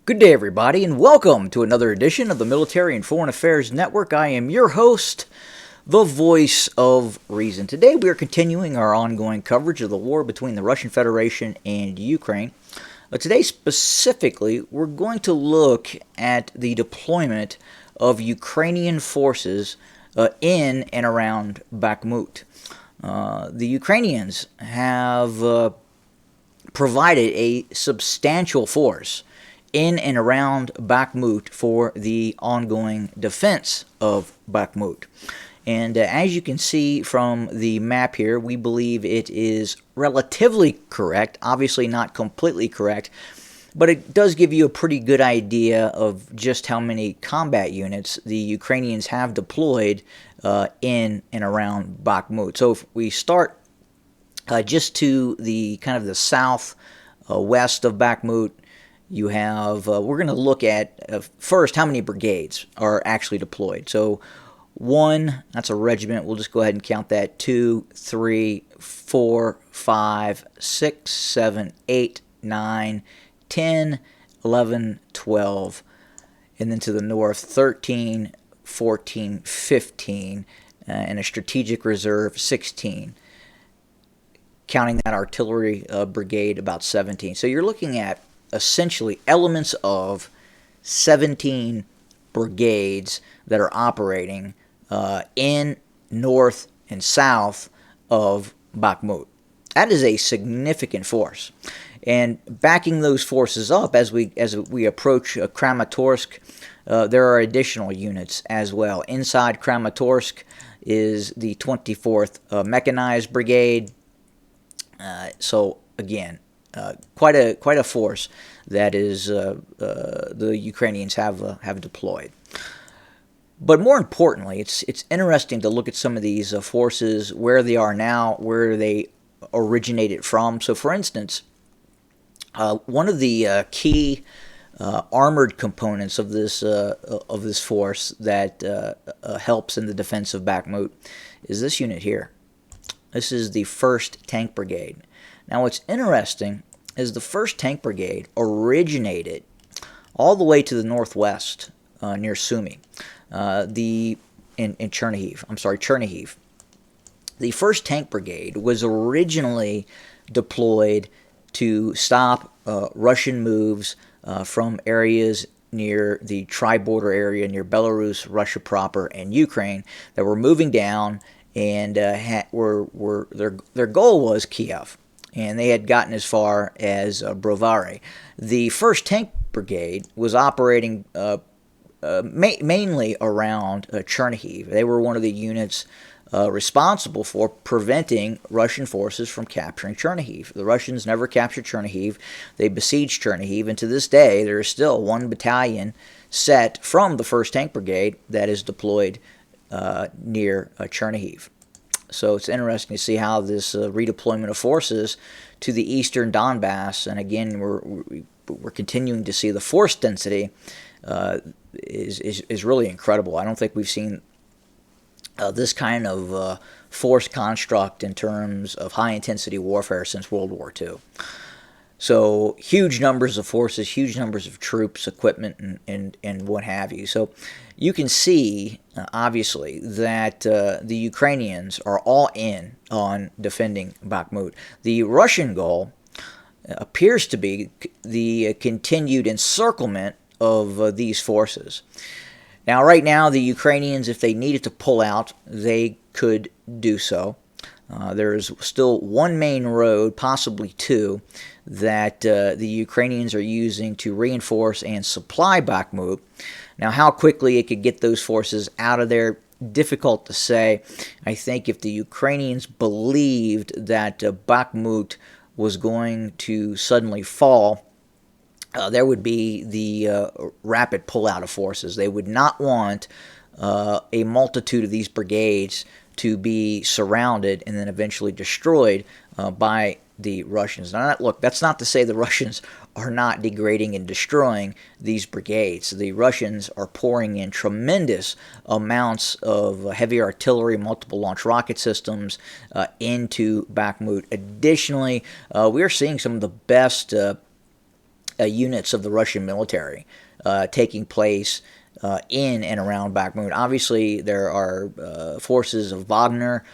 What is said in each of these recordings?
Good day, everybody, and welcome to another edition of the Military and Foreign Affairs Network. I am your host, the voice of reason. Today, we are continuing our ongoing coverage of the war between the Russian Federation and Ukraine. Today, specifically, we're going to look at the deployment of Ukrainian forces in and around Bakhmut. The Ukrainians have provided a substantial force in and around Bakhmut for the ongoing defense of Bakhmut. And as you can see from the map here, we believe it is relatively correct, obviously not completely correct, but it does give you a pretty good idea of just how many combat units the Ukrainians have deployed in and around Bakhmut. So if we start just to the kind of the south west of Bakhmut, you have, we're going to look at first how many brigades are actually deployed. So 1, that's a regiment. We'll just go ahead and count that. 2, 3, 4, 5, 6, 7, 8, 9, 10, 11, 12. And then to the north, 13, 14, 15, and a strategic reserve, 16. Counting that artillery brigade, about 17. So you're looking at essentially elements of 17 brigades that are operating in north and south of Bakhmut. That is a significant force. And backing those forces up as we approach Kramatorsk, there are additional units as well. Inside Kramatorsk is the 24th Mechanized Brigade. So again, quite a force that is the Ukrainians have deployed. But more importantly, it's interesting to look at some of these forces, where they are now, where they originated from. So, for instance, one of the key armored components of this force that helps in the defense of Bakhmut is this unit here. This is the 1st Tank Brigade. Now, what's interesting is the 1st Tank Brigade originated all the way to the northwest near Sumy, in Chernihiv. Chernihiv. The 1st Tank Brigade was originally deployed to stop Russian moves from areas near the tri-border area near Belarus, Russia proper, and Ukraine that were moving down, and their goal was Kiev. And they had gotten as far as Brovary. The 1st Tank Brigade was operating mainly around Chernihiv. They were one of the units responsible for preventing Russian forces from capturing Chernihiv. The Russians never captured Chernihiv. They besieged Chernihiv, and to this day, there is still one battalion set from the 1st Tank Brigade that is deployed near Chernihiv. So it's interesting to see how this redeployment of forces to the eastern Donbass, and again, we're continuing to see the force density is really incredible. I don't think we've seen this kind of force construct in terms of high-intensity warfare since World War II. So huge numbers of forces, huge numbers of troops, equipment, and what have you. So you can see, obviously, that the Ukrainians are all in on defending Bakhmut. The Russian goal appears to be the continued encirclement of these forces. Now, right now, the Ukrainians, if they needed to pull out, they could do so. There is still one main road, possibly two, that the Ukrainians are using to reinforce and supply Bakhmut. Now, how quickly it could get those forces out of there, difficult to say. I think if the Ukrainians believed that Bakhmut was going to suddenly fall, there would be the rapid pullout of forces. They would not want a multitude of these brigades to be surrounded and then eventually destroyed by the Russians. Now, look, that's not to say the Russians are not degrading and destroying these brigades. The Russians are pouring in tremendous amounts of heavy artillery, multiple launch rocket systems into Bakhmut. Additionally, we are seeing some of the best units of the Russian military taking place in and around Bakhmut. Obviously, there are forces of Wagner.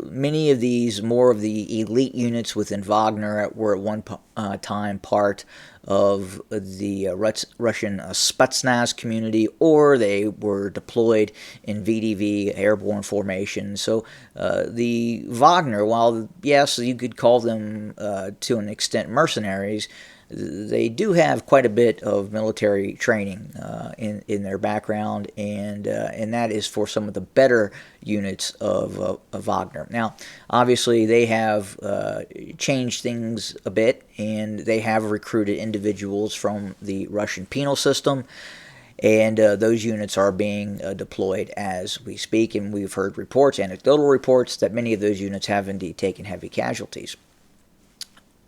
Many of these, more of the elite units within Wagner, were at one time part of the Russian Spetsnaz community, or they were deployed in VDV, airborne formation. So the Wagner, while yes, you could call them to an extent mercenaries, they do have quite a bit of military training in their background, and that is for some of the better units of Wagner. Now, obviously, they have changed things a bit, and they have recruited individuals from the Russian penal system, and those units are being deployed as we speak, and we've heard reports, anecdotal reports, that many of those units have indeed taken heavy casualties.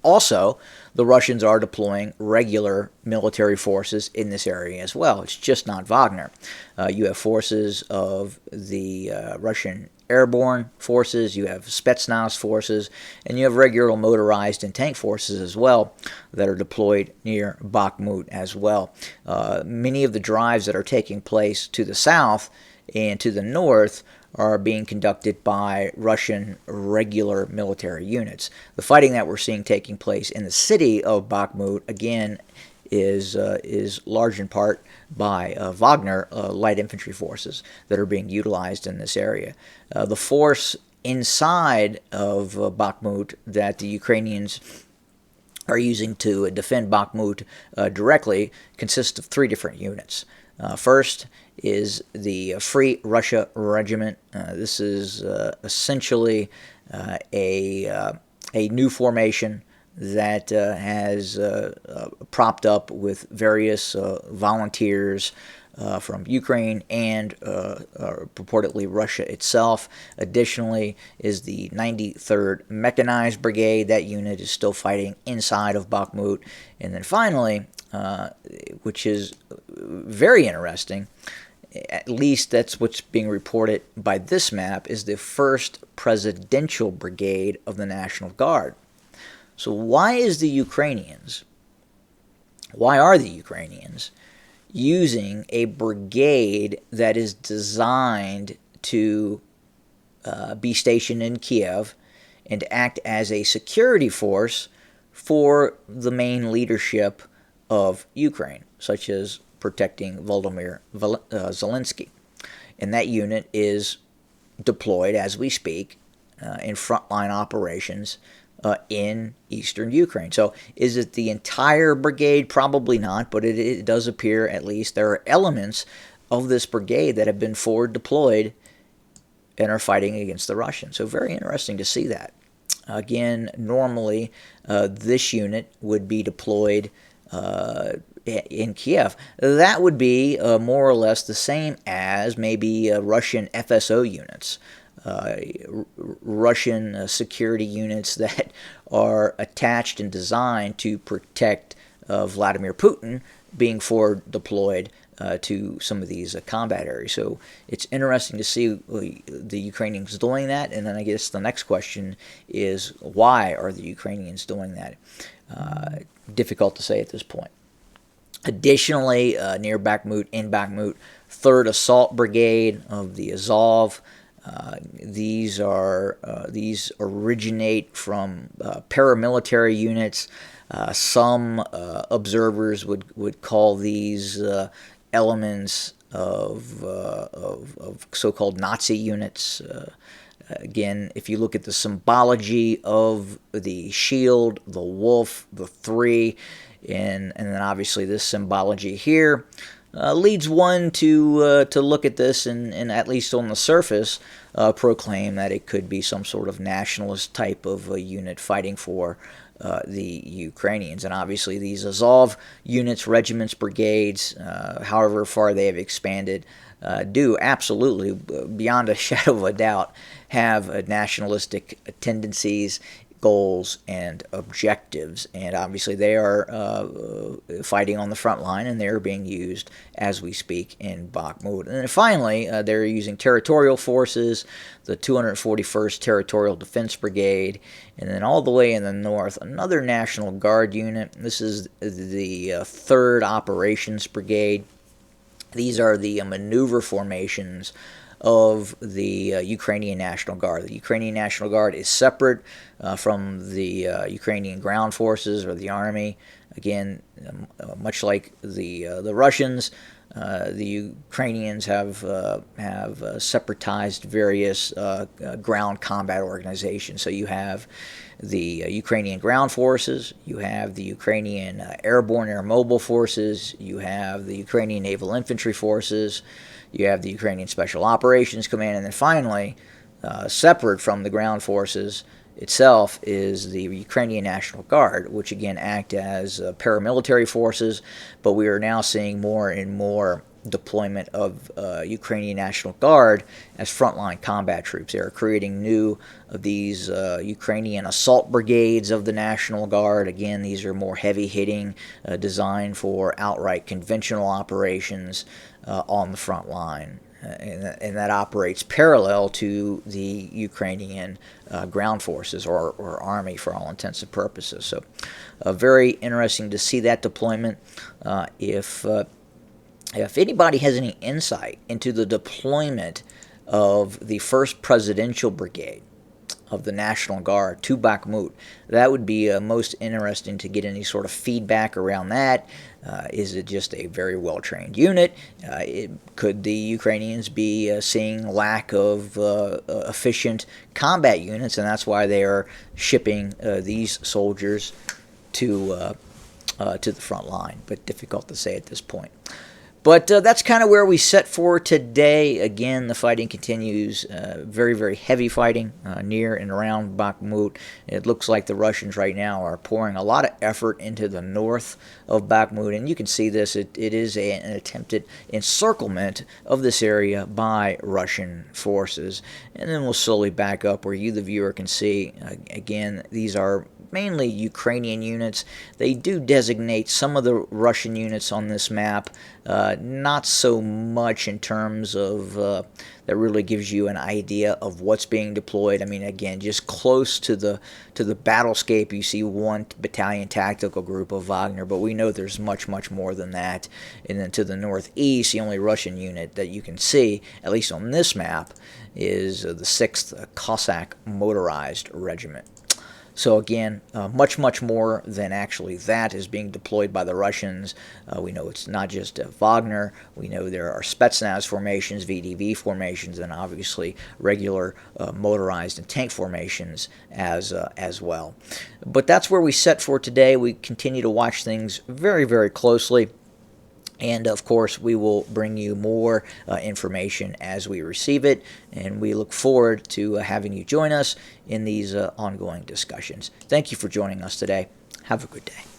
Also, the Russians are deploying regular military forces in this area as well. It's just not Wagner. You have forces of the Russian airborne forces, you have Spetsnaz forces, and you have regular motorized and tank forces as well that are deployed near Bakhmut as well. Many of the drives that are taking place to the south and to the north are being conducted by Russian regular military units. The fighting that we're seeing taking place in the city of Bakhmut, again, is large in part by Wagner light infantry forces that are being utilized in this area. The force inside of Bakhmut that the Ukrainians are using to defend Bakhmut directly consists of 3 different units. First is the Free Russia Regiment. This is essentially a new formation that has propped up with various volunteers from Ukraine and purportedly Russia itself. Additionally is the 93rd Mechanized Brigade. That unit is still fighting inside of Bakhmut. And then finally, which is very interesting, at least that's what's being reported by this map, is the 1st Presidential Brigade of the National Guard. So why are the Ukrainians using a brigade that is designed to be stationed in Kiev and act as a security force for the main leadership of Ukraine, such as protecting Volodymyr Zelensky? And that unit is deployed as we speak in frontline operations in eastern Ukraine. So is it the entire brigade? Probably not, but it does appear at least there are elements of this brigade that have been forward deployed and are fighting against the Russians. So very interesting to see that. Again, normally this unit would be deployed in Kiev. That would be more or less the same as maybe Russian FSO units. Russian security units that are attached and designed to protect Vladimir Putin being forward deployed to some of these combat areas. So it's interesting to see the Ukrainians doing that. And then I guess the next question is, why are the Ukrainians doing that? Difficult to say at this point. Additionally, near Bakhmut, in Bakhmut, 3rd Assault Brigade of the Azov. These originate from paramilitary units. Some observers would call these elements of so-called Nazi units. Again, if you look at the symbology of the shield, the wolf, the 3, and then obviously this symbology here, leads one to look at this and at least on the surface proclaim that it could be some sort of nationalist type of a unit fighting for the Ukrainians. And obviously these Azov units, regiments, brigades, however far they have expanded, do absolutely, beyond a shadow of a doubt, have nationalistic tendencies. goals and objectives. And obviously they are fighting on the front line, and they're being used as we speak in Bakhmut. And then finally, they're using territorial forces, the 241st Territorial Defense Brigade, and then all the way in the north, another National Guard unit. This is the 3rd Operations Brigade. These are the maneuver formations of the Ukrainian National Guard. The Ukrainian National Guard is separate from the Ukrainian ground forces or the army. Again, much like the Russians, the Ukrainians have separatized various ground combat organizations. So you have the Ukrainian ground forces, you have the Ukrainian airborne air mobile forces, you have the Ukrainian naval infantry forces, you have the Ukrainian Special Operations Command, and then finally, separate from the ground forces itself is the Ukrainian National Guard, which again act as paramilitary forces, but we are now seeing more and more deployment of Ukrainian National Guard as frontline combat troops. They are creating new of these Ukrainian assault brigades of the National Guard. Again, these are more heavy-hitting, designed for outright conventional operations on the front line. And that operates parallel to the Ukrainian ground forces or army for all intents and purposes. So very interesting to see that deployment. If anybody has any insight into the deployment of the 1st Presidential Brigade of the National Guard to Bakhmut, that would be most interesting to get any sort of feedback around that. Is it just a very well-trained unit? Could the Ukrainians be seeing lack of efficient combat units, and that's why they are shipping these soldiers to the front line? But difficult to say at this point. But that's kind of where we set for today. Again, the fighting continues. Very, very heavy fighting near and around Bakhmut. It looks like the Russians right now are pouring a lot of effort into the north of Bakhmut. And you can see this. It is an attempted encirclement of this area by Russian forces. And then we'll slowly back up where you, the viewer, can see. Again, these are mainly Ukrainian units. They do designate some of the Russian units on this map, not so much in terms of that really gives you an idea of what's being deployed. I mean, again, just close to the battlescape, you see 1 battalion tactical group of Wagner, but we know there's much, much more than that. And then to the northeast, the only Russian unit that you can see, at least on this map, is the 6th Cossack Motorized Regiment. So again, much, much more than actually that is being deployed by the Russians. We know it's not just Wagner. We know there are Spetsnaz formations, VDV formations, and obviously regular motorized and tank formations as well. But that's where we set for today. We continue to watch things very, very closely. And, of course, we will bring you more information as we receive it, and we look forward to having you join us in these ongoing discussions. Thank you for joining us today. Have a good day.